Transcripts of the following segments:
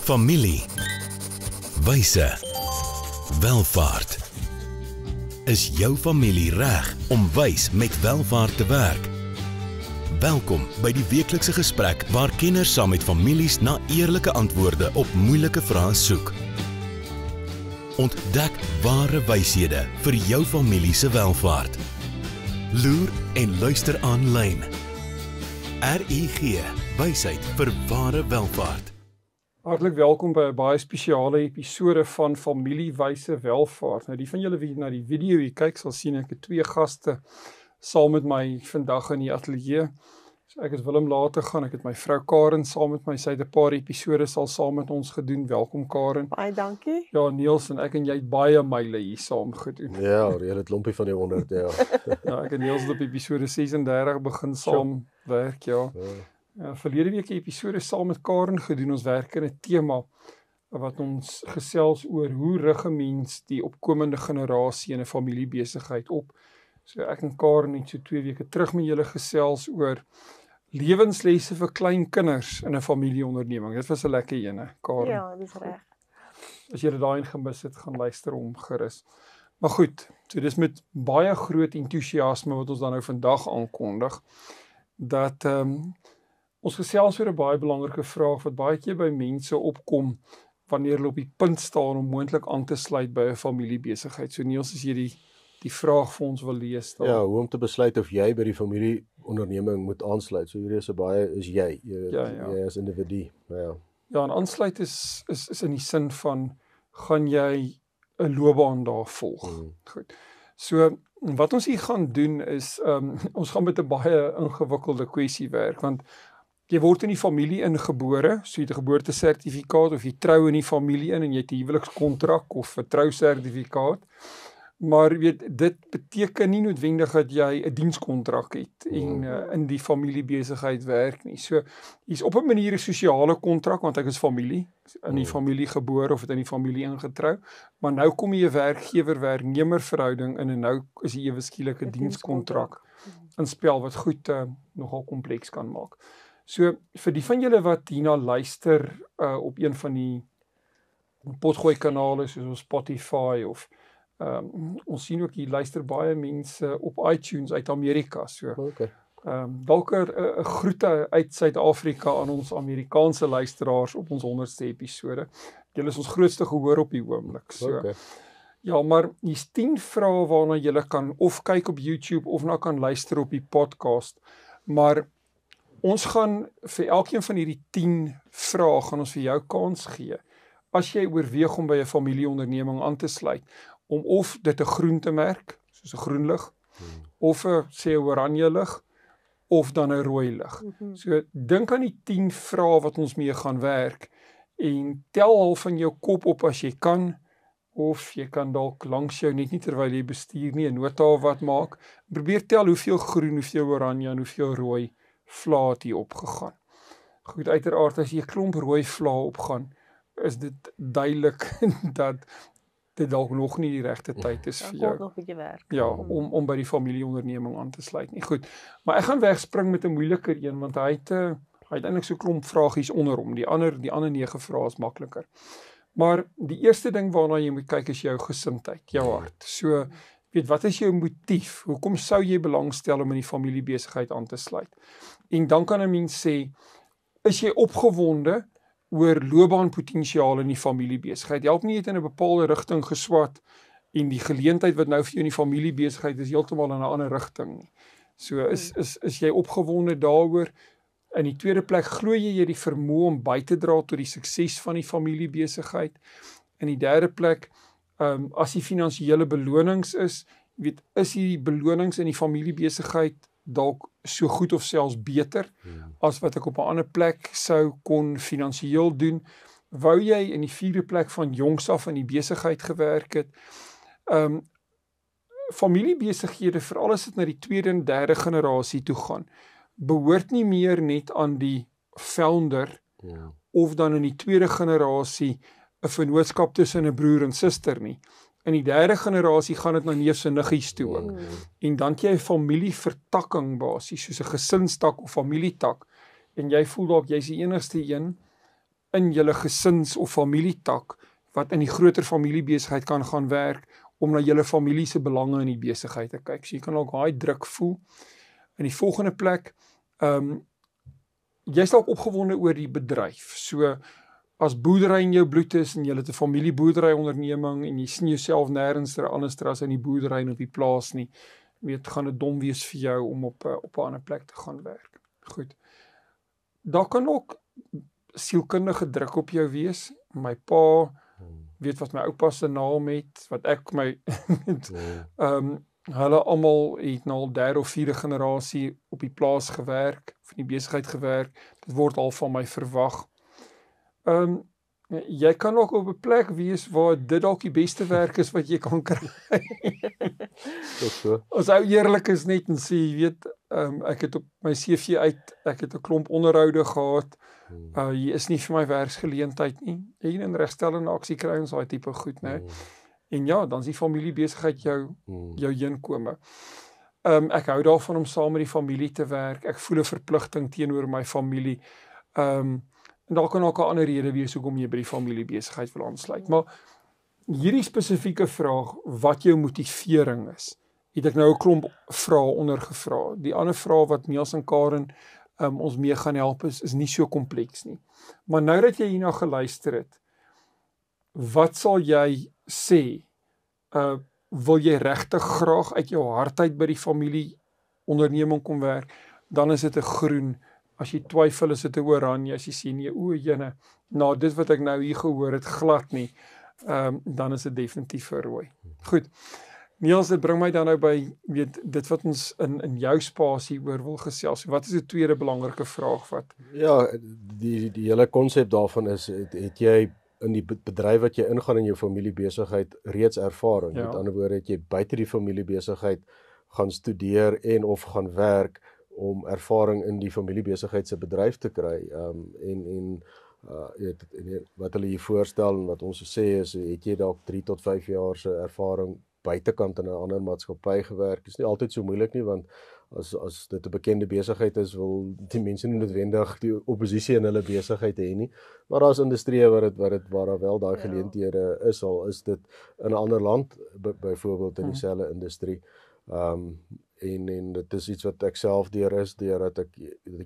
Familie, wyse, welvaart. Is jou familie reg om wys met welvaart te werk? Welkom by die weeklikse gesprek waar kenners saam met families na eerlike antwoorde op moeilike vrae soek. Ontdek ware wyshede vir jou familie se welvaart. Loer en luister aanlyn. RUG, wysheid vir ware welvaart. Hartlik welkom by 'n baie spesiale episode van Familiewyse Welvaart. Nou die van julle wie na die video hier kyk sal sien ek het twee gaste saam met my vandag in die ateljee. So ek is Willem later gaan, ek het my vrou Karen saam met my, sy het 'n paar episode sal saam met ons gedoen. Welkom Karen. Baie dankie. Ja, Niels en ek en jy het baie myle hier saam gedoen. Ja, die hele klompie van die 100, ja. Ja, ek en Niels het op episode 36 begin saam werk, ja. Verlede week 'n episode saam met Karen gedoen. Ons werk in 'n tema wat ons gesels oor hoe rig 'n mens die opkomende generasie in 'n familiebesigheid op. So ek en Karen het so 2 weke terug met julle gesels oor lewenslesse vir klein kinders in 'n familieonderneming. Dit was 'n lekker ene, Karen. Ja, dis reg. As jy dit daarin gemis het, gaan luister hom gerus. Maar goed, so dis met baie groot entoesiasme wat ons dan nou vandag aankondig, dat ons gesels oor 'n baie belangrike vraag wat baie keer by mense opkom wanneer hulle op die punt staan om moontlik aan te sluit by 'n familiebesigheid. So Niels, as jy die vraag vir ons wil lees dan. Ja, hoe om te besluit of jy by die familieonderneming moet aansluit. So hierdie is 'n baie is jy as individu. Ja. Ja, en aansluit is in die sin van gaan jy 'n loopbaan daar volg. Goed. So wat ons hier gaan doen is ons gaan met 'n baie ingewikkelde kwessie werk, want jy word in die familie ingebore, so jy het 'n geboortesertifikaat of jy trou in die familie in en jy het 'n huwelikskontrak of 'n trousertifikaat. Maar weet, dit beteken nie noodwendig dat jy 'n dienskontrak het en in die familiebesigheid werk nie. So hier's op 'n manier 'n sosiale kontrak want ek is familie, in die familie gebore of het in die familie ingetrou, maar nou kom jy 'n werkgewer-werknemer verhouding in en nou is jy ewe skielik 'n dienskontrak in spel wat goed nogal kompleks kan maak. So vir die van julle wat hierna luister op een van die potgooi kanale soos Spotify of ons sien ook hier luister baie mense op iTunes uit Amerika. So dalk 'n groete uit Suid-Afrika aan ons Amerikaanse luisteraars op ons 100ste episode. Julle is ons grootste gehoor op die oomblik. So ja, maar hier's 10 vrae waarna julle kan of kyk op YouTube of na kan luister op die podcast. Maar ons gaan vir elkeen van hierdie 10 vrae gaan ons vir jou kans gee. As jy oorweeg om by 'n familieonderneming aan te sluit, om of dit 'n groen te merk, soos 'n groen lig, of 'n sê 'n oranje lig, of dan 'n rooi lig. So dink aan die 10 vrae wat ons mee gaan werk en tel al van jou kop op as jy kan, of jy kan dalk langs jou net nie terwyl jy bestuur nie 'n nota of wat maak. Probeer tel hoeveel groen, hoeveel oranje en hoeveel rooi vlae het hier opgegaan. Goed, uiteraard as jy 'n klomp rooi vlae opgaan, is dit duidelik dat dit dalk nog nie die regte tyd is vir jou. Nog 'n bietjie werk. Ja, om by die familieonderneming aan te sluit nie. Goed. Maar ek gaan wegspring met 'n moeiliker een want hy het eintlik so 'n klomp vragies onder hom. Die ander 9 vrae is makliker. Maar die eerste ding waarna jy moet kyk is jou gesindheid, jou hart. So weet, wat is jou motief? Hoekom sou jy belangstel om in die familiebesigheid aan te sluit? En dan kan 'n mens sê, is jy opgewonde oor loopbaanpotensiaal in die familiebesigheid? Help nie jy het in 'n bepaalde rigting geswat en die geleentheid wat nou vir jou in die familiebesigheid is heeltemal in 'n ander rigting nie. So is jy opgewonde daaroor? In die tweede plek, glo jy die vermoë om by te dra tot die sukses van die familiebesigheid? In die derde plek, as die finansiële belonings is die belonings in die familiebesigheid dalk so goed of selfs beter as wat ek op 'n ander plek sou kon finansiëel doen? Wou jy in die vierde plek van jongs af in die besigheid gewerk het? Familiebesighede, veral as dit na die tweede en derde generasie toe gaan, behoort nie meer net aan die founder of dan in die tweede generasie 'n vennootskap tussen 'n broer en suster nie. In die derde generasie gaan dit na neefs en niggies toe ook. En dan het jy 'n familievertakking basies, soos 'n gesinstak of familietak. En jy voel dalk jy's die enigste een in julle gesins- of familietak wat in die groter familiebesigheid kan gaan werk om na julle familie se belange in die besigheid te kyk. So jy kan ook daai druk voel. In die volgende plek, jy is dalk opgewonde oor die bedryf. So as boerdery in jou bloed is en jy het 'n familieboerdery onderneming en jy sien jouself nêrens anders as in die boerdery en op die plaas nie, weet, gaan dit dom wees vir jou om op 'n ander plek te gaan werk. Goed. Daar kan ook sielkundige druk op jou wees. My pa weet wat my oupa se naam het, wat ek my hulle almal het nou al 3de of 4de generasie op die plaas gewerk, of in die besigheid gewerk. Dit word al van my verwag. Jy kan ook op 'n plek wees waar dit dalk die beste werk is wat jy kan kry. As ou eerlik is net en sê, jy weet, ek het op my CV uit, ek het 'n klomp onderhoude gehad. Hier is nie vir my werksgeleentheid nie. En in regstellende aksie kry ons daai tipe goed, né? En ja, dan is die familiebesigheid jou inkome. Ek hou daarvan om saam met die familie te werk. Ek voel 'n verpligting teenoor my familie. En daar kan ook 'n ander rede wees hoekom jy by die familiebesigheid wil aansluit. Maar hierdie spesifieke vraag, wat jou motivering is, het ek nou 'n klomp vrae ondergevra. Die ander vraag wat Niels en Karen ons mee gaan help is nie so kompleks nie. Maar nou dat jy hierna geluister het, wat sal jy sê? Wil jy regtig graag uit jou hart uit by die familie onderneming kom werk? Dan is dit 'n groen. As jy twyfel, is dit 'n oranje. As jy sê nee, o jene, nou dit wat ek nou hier gehoor het, glad nie, dan is dit definitief 'n rooi. Goed. Niels, dit bring my dan nou by, weet, dit wat ons in jou spasie oor wil gesels. Wat is die tweede belangrike vraag wat? Ja, die hele konsep daarvan is, het jy in die bedryf wat jy ingaan in jou familiebesigheid reeds ervaring. Met ander woorde, het jy buite die familiebesigheid gaan studeer en of gaan werk om ervaring in die familiebesigheid se bedryf te kry. Wat hulle hier voorstel en wat ons sê is, het jy dalk 3 tot 5 jaar se ervaring buitekant in 'n ander maatskappy gewerk. Dit is nie altyd so moeilik nie, want as dit 'n bekende besigheid is, wil die mense nie noodwendig die oppositie in hulle besigheid hê nie. Maar daar's industrieë waar daar wel daai geleenthede is, al is dit in 'n ander land, byvoorbeeld in dieselfde industrie. En dit is iets wat ek self deurdat ek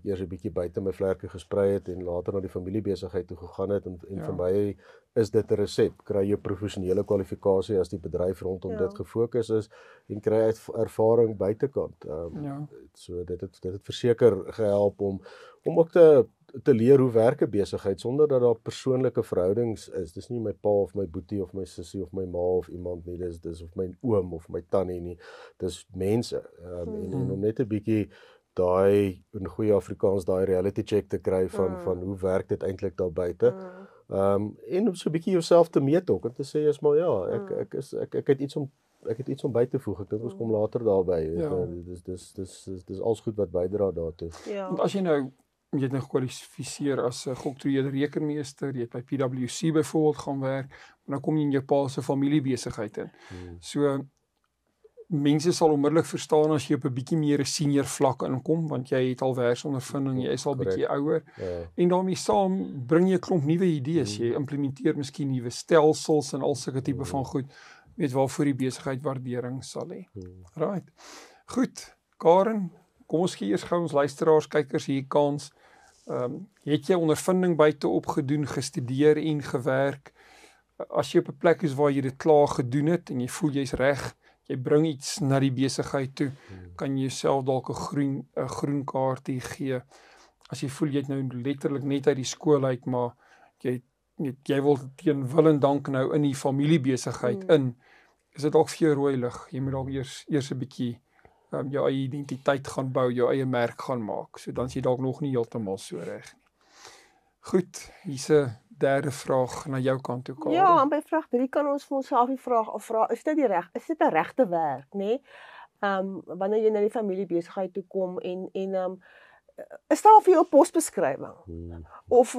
eers 'n bietjie buite my vlerke gesprei het en later na die familiebesigheid toe gegaan het en vir my is dit 'n resep. Kry jy professionele kwalifikasie as die bedryf rondom dit gefokus is en kry ervaring buitekant. So dit het verseker gehelp om ook te leer hoe werk 'n besigheid sonder dat daar persoonlike verhoudings is. Dis nie my pa of my boetie of my sussie of my ma of iemand nie, dis of my oom of my tannie nie. Dis mense. En om net 'n bietjie daai, in goeie Afrikaans, daai reality check te kry van hoe werk dit eintlik daar buite. En om so 'n bietjie jouself te meet ook en te sê is maar ek het iets om by te voeg. Ek dink ons kom later daarby. Dis alles goed wat bydra daartoe. Want as jy nou gekwalifiseer as 'n geoktroeëerde rekenmeester, jy het by PwC byvoorbeeld gaan werk, maar dan kom jy in jou pa se familiebesigheid in. So mense sal onmiddellik verstaan as jy op 'n bietjie meer 'n senior vlak inkom, want jy het al werksondervinding, jy is al bietjie ouer. En daarmee saam bring jy 'n klomp nuwe idees. Jy implementeer miskien nuwe stelsels en al sulke tipe van goed, weet waarvoor die besigheid waardering sal hê. Right. Goed, Karen, kom ons gee eers gou ons luisteraars, kykers hier kans. Het jy ondervinding buite opgedoen, gestudeer en gewerk? As jy op 'n plek is waar jy dit klaar gedoen het en jy voel jy's reg, jy bring iets na die besigheid toe, kan jy jouself dalk 'n groen kaartjie gee. As jy voel jy het nou letterlik net uit die skool uit, maar jy wil teen wil en dank nou in die familiebesigheid in, is dit dalk vir jou rooi lig. Jy moet dalk eers 'n bietjie jou eie identiteit gaan bou, jou eie merk gaan maak. So dan is jy dalk nog nie heeltemal so reg nie. Goed, hier's 'n derde vraag na jou kant toe, Karen. Ja, en by vraag 3 kan ons vir onsself die vraag afvra, is dit 'n regte werk, nê? Wanneer jy na die familiebesigheid toe kom en is daar vir jou 'n posbeskrywing? Of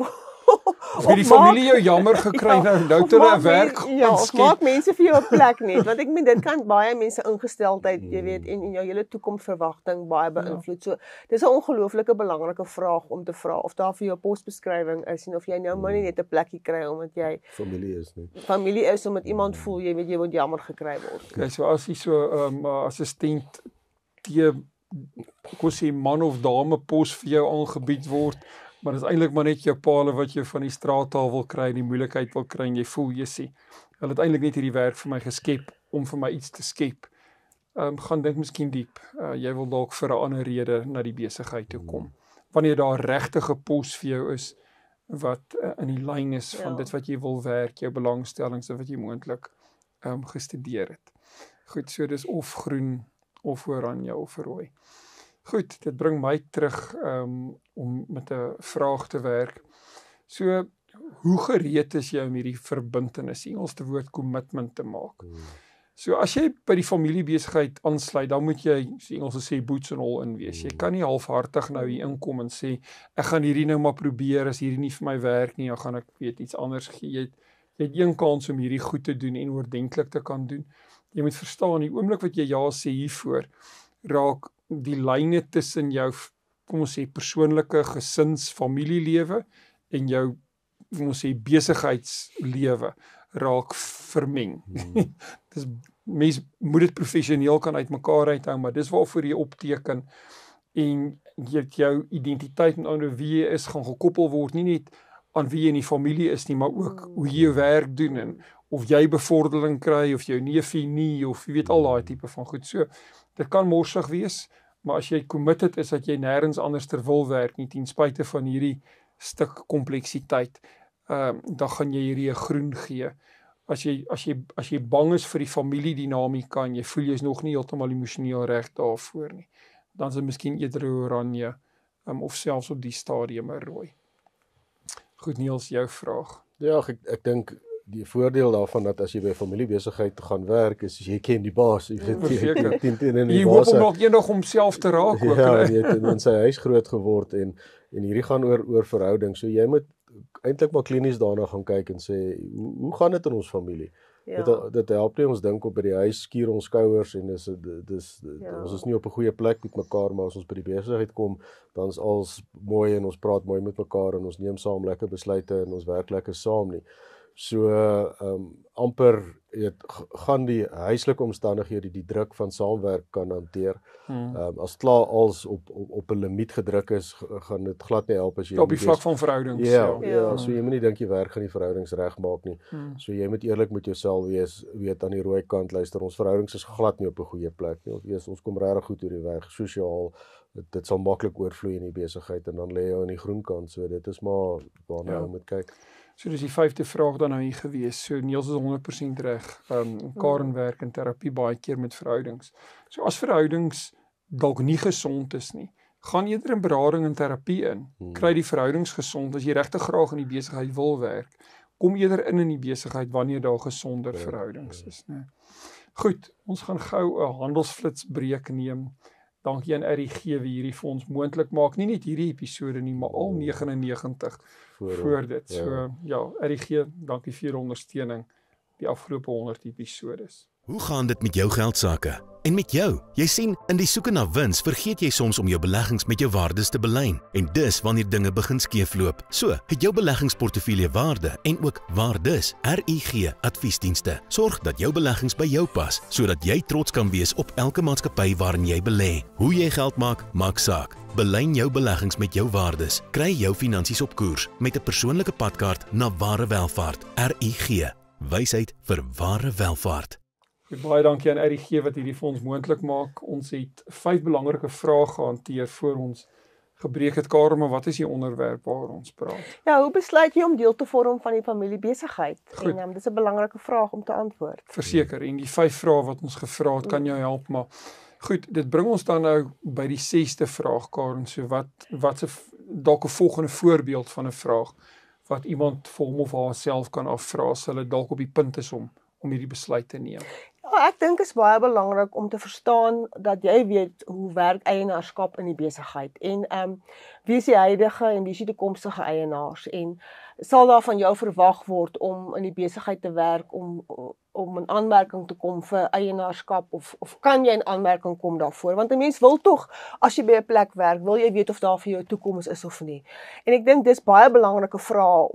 Of het die familie jou jammer gekry nou het hulle 'n werk Ja, of skep. maak mense vir jou 'n plek net, want ek meen dit kan baie mense ingesteldheid, jy weet, en jou hele toekomsverwagting baie beïnvloed. So, dis 'n ongelooflike belangrike vraag om te vra of daar vir jou posbeskrywing is en of jy nou maar nie net 'n plekkie kry omdat jy familie is omdat iemand voel jy weet jy word jammer gekry word. Okay, so as jy so assistent kosie man of dame pos vir jou aangebied word, maar dit is eintlik maar net jou paal wat jy van die straat af wil kry, die moeilikheid wil kry en jy voel jy sê, hulle het eintlik net hierdie werk vir my geskep om vir my iets te skep. Gaan dink miskien diep. Jy wil dalk vir 'n ander rede na die besigheid toe kom. Wanneer daar regtige pos vir jou is wat in die lyn is van dit wat jy wil werk, jou belangstellings en wat jy moontlik gestudeer het. Goed, so dis of groen of oranje of rooi. Goed, dit bring my terug om met 'n vraag te werk. So, hoe gereed is jy om hierdie verbintenis, Engelse woord commitment te maak? So, as jy by die familiebesigheid aansluit, dan moet jy, soos Engels sê, boots and all in wees. Jy kan nie halfhartig nou hier inkom en sê, ek gaan hierdie nou maar probeer, as hierdie nie vir my werk nie, dan gaan ek weet iets anders gee. Jy het een kans om hierdie goed te doen en oordentlik te kan doen. Jy moet verstaan, die oomblik wat jy ja sê hiervoor, raak die lyne tussen jou, kom ons sê, persoonlike gesins, familielewe en jou, kom ons sê, besigheidslewe raak vermeng. Dis mens moet dit professioneel kan uitmekaar uithou, maar dis waarvoor jy opteken en jou identiteit en aan wie jy is gaan gekoppel word, nie net aan wie jy in die familie is nie, maar ook hoe jy jou werk doen en of jy bevordering kry of jou neefie nie of jy weet al daai tipe van goed. So dit kan morsig wees, maar as jy committed is dat jy nêrens anders ter wil werk nie ten spyte van hierdie stuk kompleksiteit, dan gaan jy hierdie 'n groen gee. As jy bang is vir die familiedinamika en jy voel jy is nog nie heeltemal emosioneel reg daarvoor nie, dan is dit miskien eerder oranje of selfs op die stadium 'n rooi. Goed, Niels, jou vraag. Ja, ek dink die voordeel daarvan dat as jy by 'n familiebesigheid gaan werk is jy ken die baas, jy weet jy hoop om nog eendag homself te raak ook. Ja, jy het in sy huis groot geword en hierdie gaan oor verhouding. So jy moet eintlik maar klinies daarna gaan kyk en sê hoe gaan dit in ons familie? Dit help nie ons dink op by die huis skuur ons skouers en ons is nie op 'n goeie plek met mekaar, maar as ons by die besigheid kom, dan is alles mooi en ons praat mooi met mekaar en ons neem saam lekker besluite en ons werk lekker saam nie. So amper gaan die huislike omstandighede die druk van saamwerk kan hanteer. As klaar als op 'n limiet gedruk is, gaan dit glad nie help as jy op die vlak van verhoudings. Ja, so jy moet nie dink jy werk gaan die verhoudings regmaak nie. So jy moet eerlik met jouself wees, weet aan die rooi kant, luister, ons verhoudings is glad nie op 'n goeie plek nie. Ons kom regtig goed oor die weg, sosiaal, dit sal maklik oorvloei in die besigheid en dan lê jy aan die groen kant. So dit is maar waarna jy moet kyk. So dis die 5de vraag dan nou hier gewees. So Niels is 100% reg. Karen werk in terapie baie keer met verhoudings. So as verhoudings dalk nie gesond is nie, gaan eerder in berading en terapie in. Kry die verhoudings gesond as jy regtig graag in die besigheid wil werk. Kom eerder in die besigheid wanneer daar gesonder verhoudings is, né? Goed, ons gaan gou 'n handelsflitsbreek neem. Dankie aan RIG wie hierdie vir ons moontlik maak. Nie net hierdie episode nie, maar al 99 voor dit. So ja, RIG, dankie vir julle ondersteuning die afgelope 100 episodes. Hoe gaan dit met jou geldsaake? En met jou? Jy sien, in die soeke na wins vergeet jy soms om jou beleggings met jou waardes te belyn. En dis wanneer dinge begin skeefloop. So, het jou beleggingsportefeulje waarde en ook waardes. RIG Adviesdienste sorg dat jou beleggings by jou pas, sodat jy trots kan wees op elke maatskappy waarin jy belê. Hoe jy geld maak, maak saak. Belyn jou beleggings met jou waardes. Kry jou finansies op koers met 'n persoonlike padkaart na ware welvaart. RIG. Wysheid vir ware welvaart. Baie dankie aan RIG wat hierdie vir ons moontlik maak. Ons het 5 belangrike vrae gehanteer voor ons gebreek het. Karen, maar wat is die onderwerp waar ons praat? Ja, hoe besluit jy om deel te vorm van die familiebesigheid? En dis 'n belangrike vraag om te antwoord. Verseker, en die 5 vrae wat ons gevra het, kan jou help, maar goed, dit bring ons dan nou by die 6de vraag, Karen. So wat 'n dalk 'n volgende voorbeeld van 'n vraag wat iemand vir hom of haarself kan afvra as hulle dalk op die punt is om hierdie besluit te neem. Ja, ek dink is baie belangrik om te verstaan dat jy weet hoe werk eienaarskap in die besigheid en wie is die huidige en wie is die toekomstige eienaars en sal daar van jou verwag word om in die besigheid te werk, om in aanmerking te kom vir eienaarskap, of kan jy in aanmerking kom daarvoor? Want 'n mens wil tog, as jy by 'n plek werk, wil jy weet of daar vir jou 'n toekoms is of nie. En ek dink dis baie belangrike vrae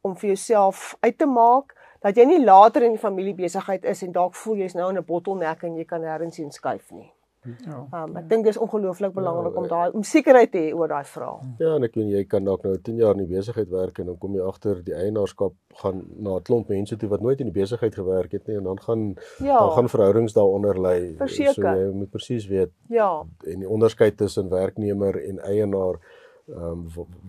om vir jouself uit te maak, dat jy nie later in die familiebesigheid is en dalk voel jy's nou in 'n bottleneck en jy kan nêrens heen skuif nie. Ja. Ek dink dis ongelooflik belangrik om sekerheid te hê oor daai vraag. Ja, en ek weet jy kan dalk nou 10 jaar in die besigheid werk en dan kom jy agter die eienaarskap gaan na 'n klomp mense toe wat nooit in die besigheid gewerk het nie en dan gaan verhoudings daaronder lê. Verseker. So jy moet presies weet Ja. en die onderskeid tussen werknemer en eienaar.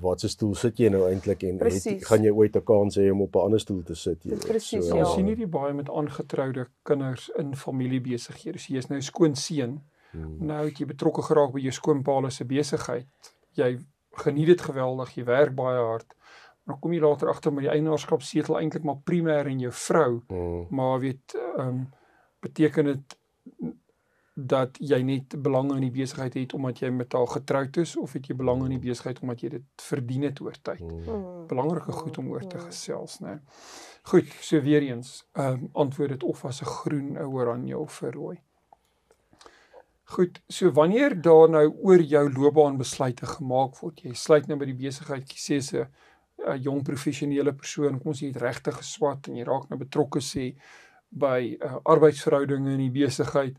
Wat se stoel sit jy nou eintlik en gaan jy ooit 'n kans hê om op 'n ander stoel te sit? Presies, Ons sien hierdie baie met aangetroude kinders in familiebesighede. So jy's nou skoonseun. Nou het jy betrokke geraak by jou skoonpa se besigheid. Jy geniet dit geweldig, jy werk baie hard. Maar dan kom jy later agter met die eienaarskap setel eintlik maar primêr in jou vrou. Maar weet, beteken dit dat jy net belang in die besigheid het omdat jy met haar getroud is, of het jy belang in die besigheid omdat jy dit verdien het oor tyd? Belangrike goed om oor te gesels, né? Goed, so weer eens, antwoord dit of as 'n groen, 'n oranje of 'n rooi. Goed, so wanneer daar nou oor jou loopbaan besluite gemaak word, jy sluit nou by die besigheid, jy sê se 'n jong professionele persoon, kom ons sê jy het regtig geswat en jy raak nou betrokke sê by arbeidsverhoudinge in die besigheid.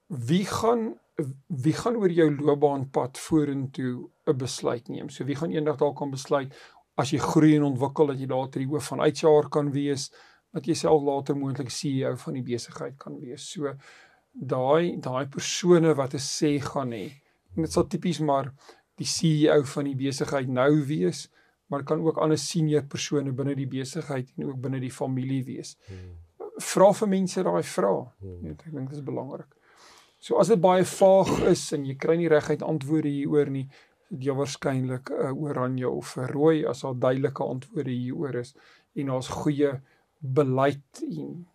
Wie gaan oor jou loopbaanpad vorentoe 'n besluit neem? So wie gaan eendag dalk kan besluit as jy groei en ontwikkel dat jy later die hoof van HR kan wees, dat jy self later moontlik CEO van die besigheid kan wees. So daai persone wat 'n sê gaan hê. Dit sal tipies maar die CEO van die besigheid nou wees, maar dit kan ook ander senior persone binne die besigheid en ook binne die familie wees. Vra vir mense daai vrae. Ek dink dit is belangrik. So as dit baie vaag is en jy kry nie reguit antwoorde hieroor nie, dit jy waarskynlik 'n oranje of 'n rooi as daar duidelike antwoorde hieroor is en daar's goeie beleid en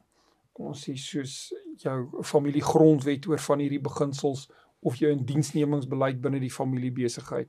kom ons sê soos jou familiegrondwet oor van hierdie beginsels of jou indiensnemingsbeleid binne die familiebesigheid,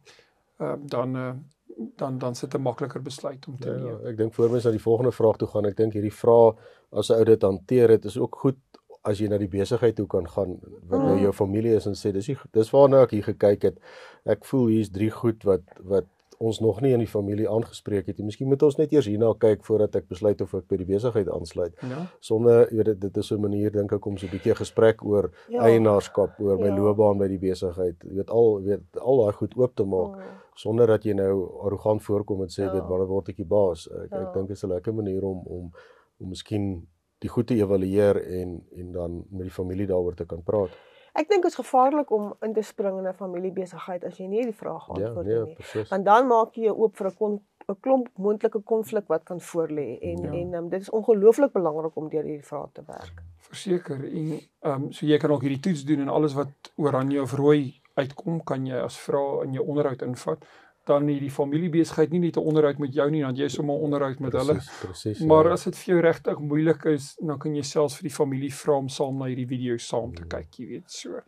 dan sit 'n makliker besluit om te neem. Ja, ek dink voor mens na die volgende vraag toe gaan, ek dink hierdie vraag as 'n ou dit hanteer het, is ook goed as jy na die besigheid toe kan gaan wat nou jou familie is en sê dis waarna ek hier gekyk het. Ek voel hier's 3 goed wat ons nog nie in die familie aangespreek het. Miskien moet ons net eers hierna kyk voordat ek besluit of ek by die besigheid aansluit. Ja. Sonder dit is 'n manier dink ek om so 'n bietjie gesprek oor eienaarskap, oor my loopbaan by die besigheid. Al daai goed oop te maak sonder dat jy nou arrogant voorkom en sê wanneer word ek die baas. Ek dink dit is 'n lekker manier om miskien die goed te evalueer en dan met die familie daaroor te kan praat. Ek dink dit is gevaarlik om in te spring in 'n familiebesigheid as jy nie die vraag antwoord nie. Precies. Want dan maak jy jou oop vir 'n klomp moontlike konflik wat kan voorlê en dit is ongelooflik belangrik om deur hierdie vrae te werk. Verseker, en so jy kan ook hierdie toets doen en alles wat oranje of rooi uitkom, kan jy as vrae in jou onderhoud invat. Dan die familiebesigheid nie net 'n onderhoud met jou nie, dan jy sommer 'n onderhoud met hulle. Precies, maar as dit vir jou regtig moeilik is, dan kan jy selfs vir die familie vra om saam na hierdie video saam te kyk, jy weet, so.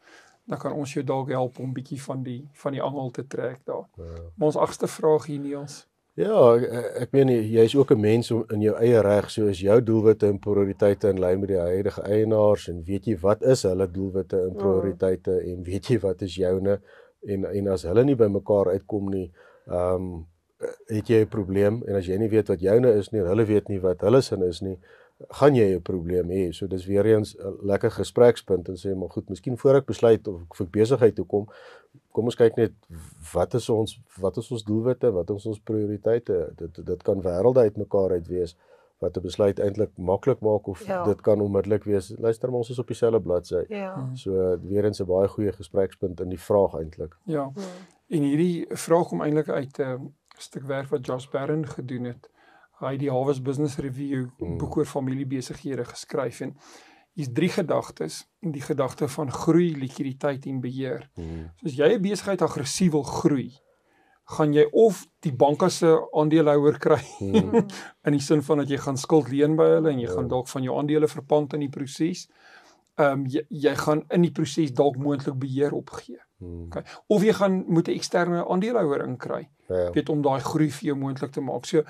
Dan kan ons jou dalk help om bietjie van die angel te trek daar. Maar ons 8ste vraag hier, Niels. Ja, ek meen jy is ook 'n mens in jou eie reg, so is jou doelwitte en prioriteite in lyn met die huidige eienaars en weet jy wat is hulle doelwitte en prioriteite en weet jy wat is joune en as hulle nie by mekaar uitkom nie, het jy 'n probleem en as jy nie weet wat joune is nie en hulle weet nie wat hulle sin is nie, gaan jy 'n probleem hê. So dis weer eens 'n lekker gesprekspunt en sê maar goed, miskien voor ek besluit of ek vir besigheid toe kom ons kyk net wat is ons doelwitte, wat is ons prioriteite. Dit kan wêrelde uitmekaar uit wees wat 'n besluit eintlik maklik maak of dit kan onmiddellik wees. Luister, ons is op dieselfde bladsy. So weer eens 'n baie goeie gesprekspunt in die vraag eintlik. Ja. En hierdie vraag kom eintlik uit 'n stuk werk wat Josh Barron gedoen het. Hy het die Harvard Business Review boek oor familiebesighede geskryf en hier's 3 gedagtes. Die gedagte van groei, likwiditeit en beheer. So as jy 'n besigheid aggressief wil groei, gaan jy of die banke se aandeelhouer kry in die sin van dat jy gaan skuld leen by hulle en jy gaan dalk van jou aandele verpand in die proses. jy gaan in die proses dalk moontlik beheer opgee. Okay. Of jy moet 'n eksterne aandeelhouer inkry, weet om daai groei vir jou moontlik te maak. So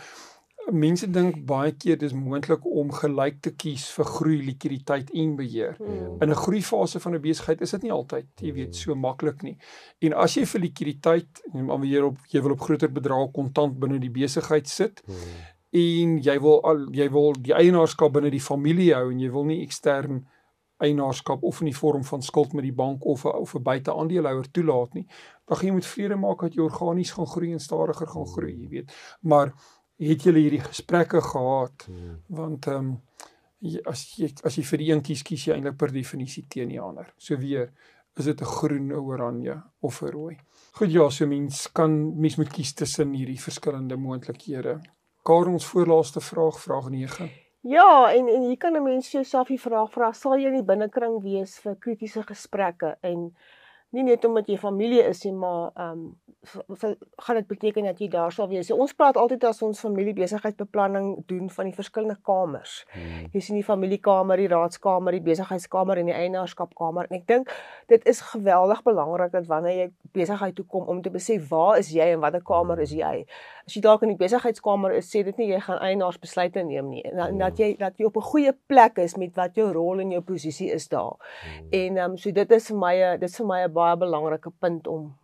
mense dink baie keer dis moontlik om gelyk te kies vir groei, likwiditeit en beheer. In 'n groeifase van 'n besigheid is dit nie altyd, jy weet, so maklik nie. En as jy vir likwiditeit, jy wil op groter bedrae kontant binne die besigheid sit, en jy wil die eienaarskap binne die familie hou, en jy wil nie ekstern eienaarskap of in die vorm van skuld met die bank of 'n buiteaandeelhouer toelaat nie, dan gaan jy moet vrede maak dat jy organies gaan groei en stadiger gaan groei, jy weet. Maar het julle hierdie gesprekke gehad, want as jy vir die een kies jy eintlik per definisie teen die ander. So weer, is dit 'n groen, 'n oranje of 'n rooi. Goed, ja, so mens moet kies tussen hierdie verskillende moontlikhede. Karen, ons voorlaaste vraag 9. Ja, en hier kan 'n mens jouself die vraag vra, sal jy in die binnekring wees vir kritiese gesprekke, en nie net omdat jy familie is nie, maar gaan dit beteken dat jy daar sal wees. So, ons praat altyd as ons familiebesigheidsbeplanning doen van die verskillende kamers. Jy sien die familiekamer, die raadskamer, die besigheidskamer en die eienaarskapkamer. En ek dink dit is geweldig belangrik dat wanneer jy besigheid toe kom om te besef waar is jy en watter kamer is jy. As jy dalk in die besigheidskamer is, sê dit nie jy gaan eienaarsbesluite neem nie. En dat jy op 'n goeie plek is met wat jou rol en jou posisie is daar. En so dit is vir my 'n baie belangrike punt om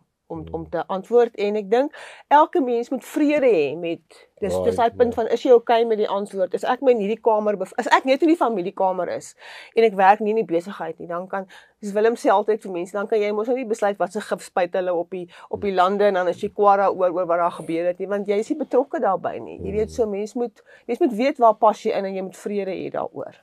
te antwoord, en ek dink elke mens moet vrede hê met dis daai punt van, is jy okay met die antwoord? Is ek in hierdie kamer, as ek net in die familiekamer is en ek werk nie in die besigheid nie, dan kan, dis Willem sê altyd vir mense, dan kan jy mos nou nie besluit wat se gif spuit hulle op die lande, en dan is jy kwaad oor wat daar gebeur het nie, want jy is nie betrokke daarbey nie. Jy weet, so mens moet weet waar pas jy in, en jy moet vrede hê daaroor.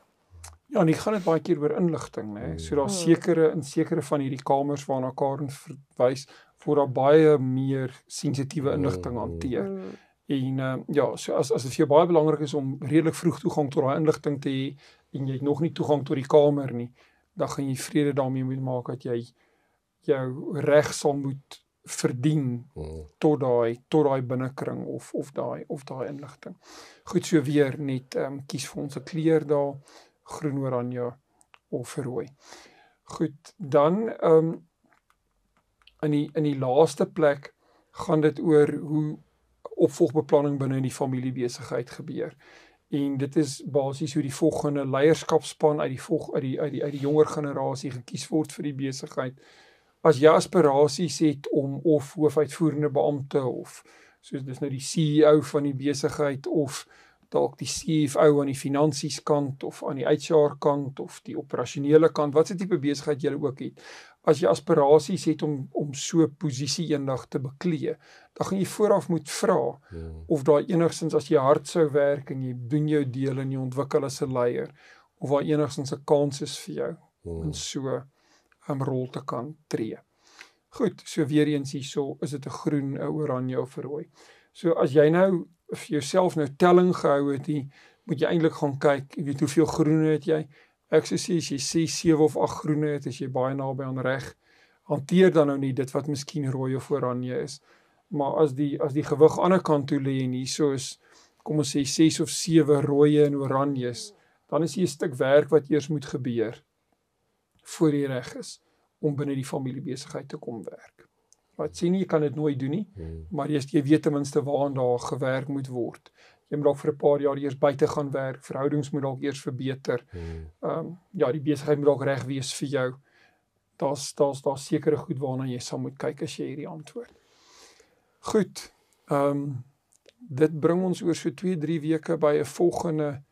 Ja, en ek gaan dit baie keer oor inligting, né? So daar sekere van hierdie kamers waarna Karen verwys, word daar baie meer sensitiewe inligting hanteer. En ja, so as dit vir jou baie belangrik is om redelik vroeg toegang tot daai inligting te hê, en jy het nog nie toegang tot die kamer nie, dan gaan jy vrede daarmee moet maak dat jy jou reg sal moet verdien tot daai binnekring of daai inligting. Goed, so weer net kies vir ons 'n kleur daar, groen, oranje of rooi. Goed, dan in die laaste plek gaan dit oor hoe opvolgbeplanning binne in die familiebesigheid gebeur. En dit is basies hoe die volgende leierskapspan uit die jonger generasie gekies word vir die besigheid. As jy aspirasies het om of hoofuitvoerende beampte of soos dis nou die CEO van die besigheid of dalk die CFO aan die finansies kant of aan die HR kant of die operasionele kant, wat se tipe besigheid jy ook het. As jy aspirasies het om so posisie eendag te beklee, dan gaan jy vooraf moet vra of daar enigstens as jy hard sou werk en jy doen jou deel en jy ontwikkel as 'n leier, of daar enigstens 'n kans is vir jou in so 'n rol te kan tree. Goed, so weer eens hierso, is dit 'n groen, 'n oranje of 'n rooi. So as jy nou vir jouself nou telling gehou het, moet jy eintlik gaan kyk, jy weet hoeveel groene het jy. Ek sou sê as jy 6, 7 of 8 groene het, is jy baie naby aan reg. Hanteer dan nou nie dit wat miskien rooi of oranje is. Maar as die gewig aan die ander kant toe lê en hierso is, kom ons sê 6 of 7 rooie en oranjes, dan is hier 'n stuk werk wat eers moet gebeur voor jy reg is om binne die familiebesigheid te kom werk. Wat sê nie, jy kan dit nooit doen nie, maar jy weet ten minste waaraan daar gewerk moet word. Jy moet dalk vir 'n paar jaar eers buite gaan werk, verhoudings moet dalk eers verbeter. Ja, die besigheid moet dalk reg wees vir jou. Daar's sekere goed waarna jy sal moet kyk as jy hierdie antwoord. Goed. Dit bring ons oor so 2-3 weke by 'n volgende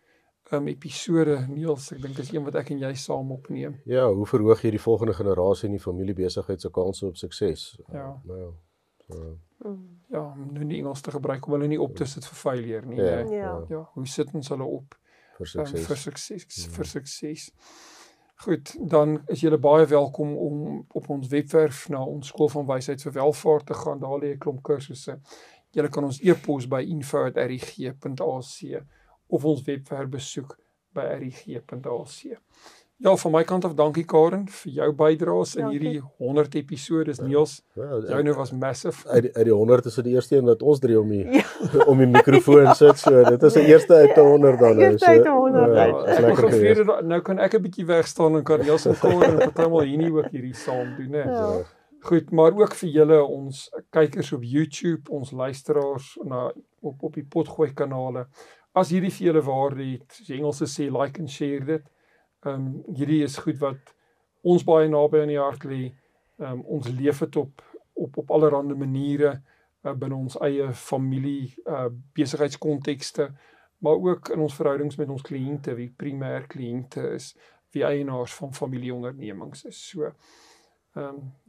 episode, Niels. Ek dink dis een wat ek en jy saam opneem. Ja, hoe verhoog jy die volgende generasie in die familiebesigheid se kanse op sukses? Ja, nou nie Engels te gebruik om hulle nie op te sit vir failure nie. Ja, hoe sit ons hulle op vir sukses? Goed, dan is julle baie welkom om op ons webwerf na ons Skool van Wysheid vir Welvaart te gaan. Daar lê 'n klomp kursusse. Julle kan ons e-pos by info@rig.ac of ons webwerf besoek by rig.ac. Ja, van my kant af dankie Karen vir jou bydraes in Dankie. hierdie 100 episodes. Niels, joune was massive. Uit die 100 is dit die eerste een wat ons drie om die mikrofoon sit, so dit is die eerste uit 100 dan nou. Eerste uit 100 Ja, uit. ek was lekker geweest. tevrede, nou kan ek 'n bietjie wegstaan en kan Niels en Karen en partymal hierdie ook hierdie saam doen, né? Ja. Goed, maar ook vir julle ons kykers op YouTube, ons luisteraars op die Potgooi kanale. As hierdie vir julle waarde het, soos die Engelse sê, like and share dit. Hierdie is goed wat ons baie naby aan die hart lê. Ons leef dit op allerlei maniere binne ons eie familie, besigheidskontekste, maar ook in ons verhoudings met ons kliënte, wie primêr kliënte is, wie eienaars van familieondernemings is. So,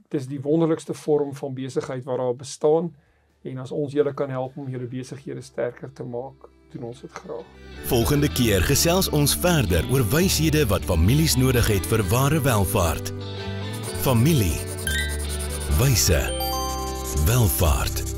dis die wonderlikste vorm van besigheid wat daar bestaan, en as ons julle kan help om julle besighede sterker te maak, doen ons dit graag. Volgende keer gesels ons verder oor wyshede wat families nodig het vir ware welvaart. Familie. Wyse. Welvaart.